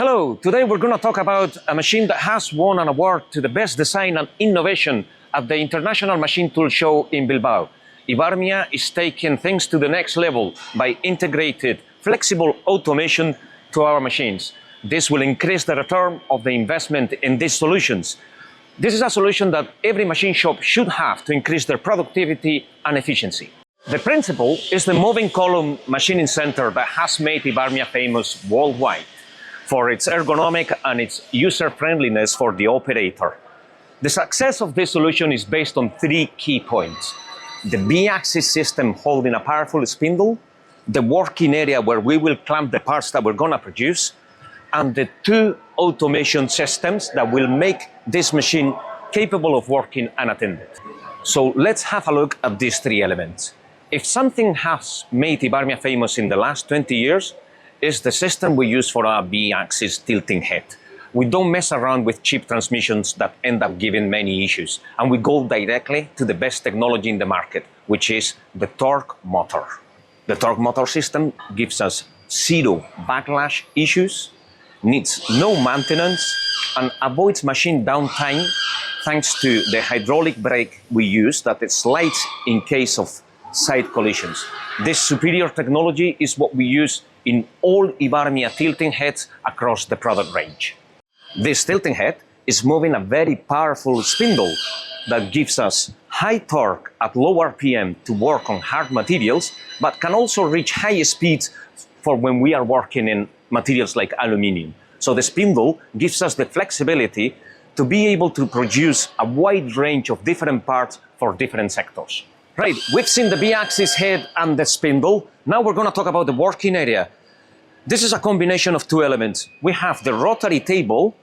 Hello, today we're going to talk about a machine that has won an award to the best design and innovation at the International Machine Tool Show in Bilbao. Ibarmia is taking things to the next level by integrated, flexible automation to our machines. This will increase the return of the investment in these solutions. This is a solution that every machine shop should have to increase their productivity and efficiency. The principle is the moving column machining center that has made Ibarmia famous worldwide for its ergonomic and its user-friendliness for the operator. The success of this solution is based on three key points: the B-axis system holding a powerful spindle, the working area where we will clamp the parts that we're going to produce, and the two automation systems that will make this machine capable of working unattended. So let's have a look at these three elements. If something has made Ibarmia famous in the last 20 years, is the system we use for our B-axis tilting head. We don't mess around with cheap transmissions that end up giving many issues, and we go directly to the best technology in the market, which is the torque motor. The torque motor system gives us zero backlash issues, needs no maintenance, and avoids machine downtime thanks to the hydraulic brake we use that it slides in case of side collisions. This superior technology is what we use in all Ibarmia tilting heads across the product range. This tilting head is moving a very powerful spindle that gives us high torque at low RPM to work on hard materials, but can also reach high speeds for when we are working in materials like aluminium. So the spindle gives us the flexibility to be able to produce a wide range of different parts for different sectors. Right, we've seen the B-axis head and the spindle. Now we're going to talk about the working area. This is a combination of two elements. We have the rotary table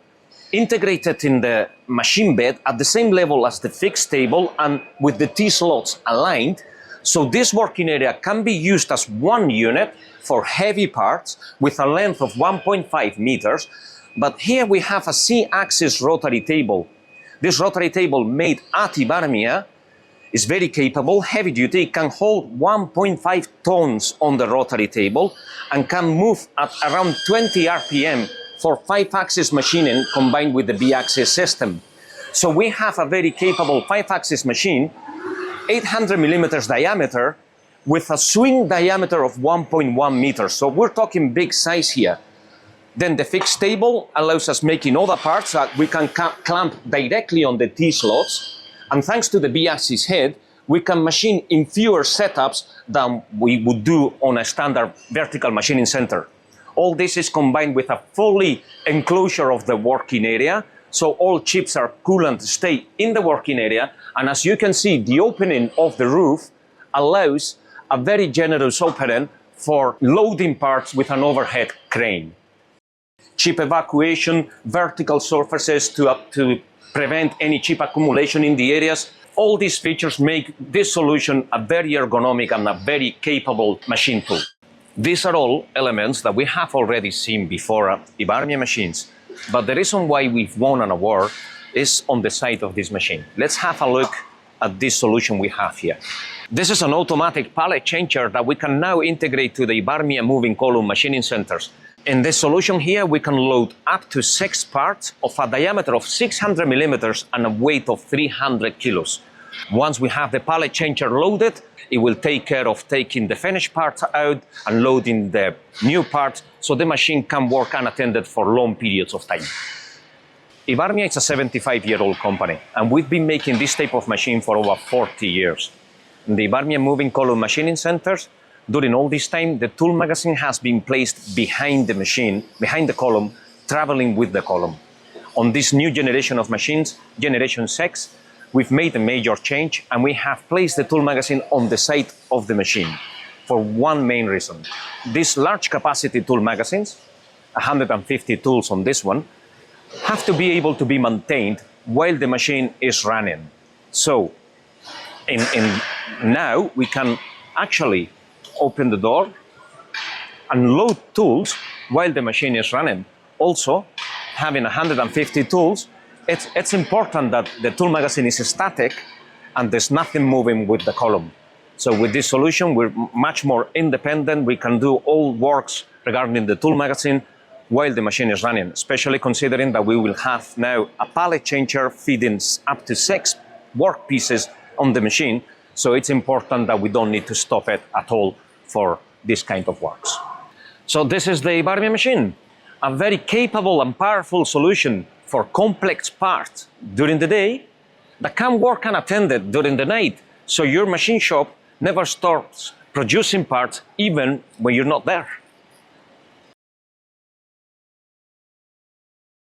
integrated in the machine bed at the same level as the fixed table and with the T-slots aligned. So this working area can be used as one unit for heavy parts with a length of 1.5 meters. But here we have a C-axis rotary table. This rotary table made at Ibarmia is very capable, heavy duty, can hold 1.5 tons on the rotary table and can move at around 20 RPM for 5-axis machining combined with the B-axis system. So we have a very capable 5-axis machine, 800 millimeters diameter with a swing diameter of 1.1 meters. So we're talking big size here. Then the fixed table allows us making other parts that we can clamp directly on the T-slots. And thanks to the B-axis head, we can machine in fewer setups than we would do on a standard vertical machining center. All this is combined with a fully enclosure of the working area, so all chips or coolant stay in the working area. And as you can see, the opening of the roof allows a very generous opening for loading parts with an overhead crane. Chip evacuation, vertical surfaces to prevent any chip accumulation in the areas. All these features make this solution a very ergonomic and a very capable machine tool. These are all elements that we have already seen before at Ibarmia machines, but the reason why we've won an award is on the side of this machine. Let's have a look at this solution we have here. This is an automatic pallet changer that we can now integrate to the Ibarmia moving column machining centers. In this solution here, we can load up to 6 parts of a diameter of 600 millimeters and a weight of 300 kilos. Once we have the pallet changer loaded, it will take care of taking the finished parts out and loading the new parts, so the machine can work unattended for long periods of time. Ibarmia is a 75-year-old company, and we've been making this type of machine for over 40 years. In the Ibarmia moving column machining centers, during all this time, the tool magazine has been placed behind the machine, behind the column, traveling with the column. On this new generation of machines, Generation 6, we've made a major change and we have placed the tool magazine on the side of the machine for one main reason. These large capacity tool magazines, 150 tools on this one, have to be able to be maintained while the machine is running. So now we can actually open the door and load tools while the machine is running. Also, having 150 tools, it's important that the tool magazine is static and there's nothing moving with the column. So with this solution, we're much more independent. We can do all works regarding the tool magazine while the machine is running, especially considering that we will have now a pallet changer feeding up to 6 workpieces on the machine. So it's important that we don't need to stop it at all for this kind of works. So this is the Ibarmia machine, a very capable and powerful solution for complex parts during the day that can work unattended during the night. So your machine shop never stops producing parts even when you're not there.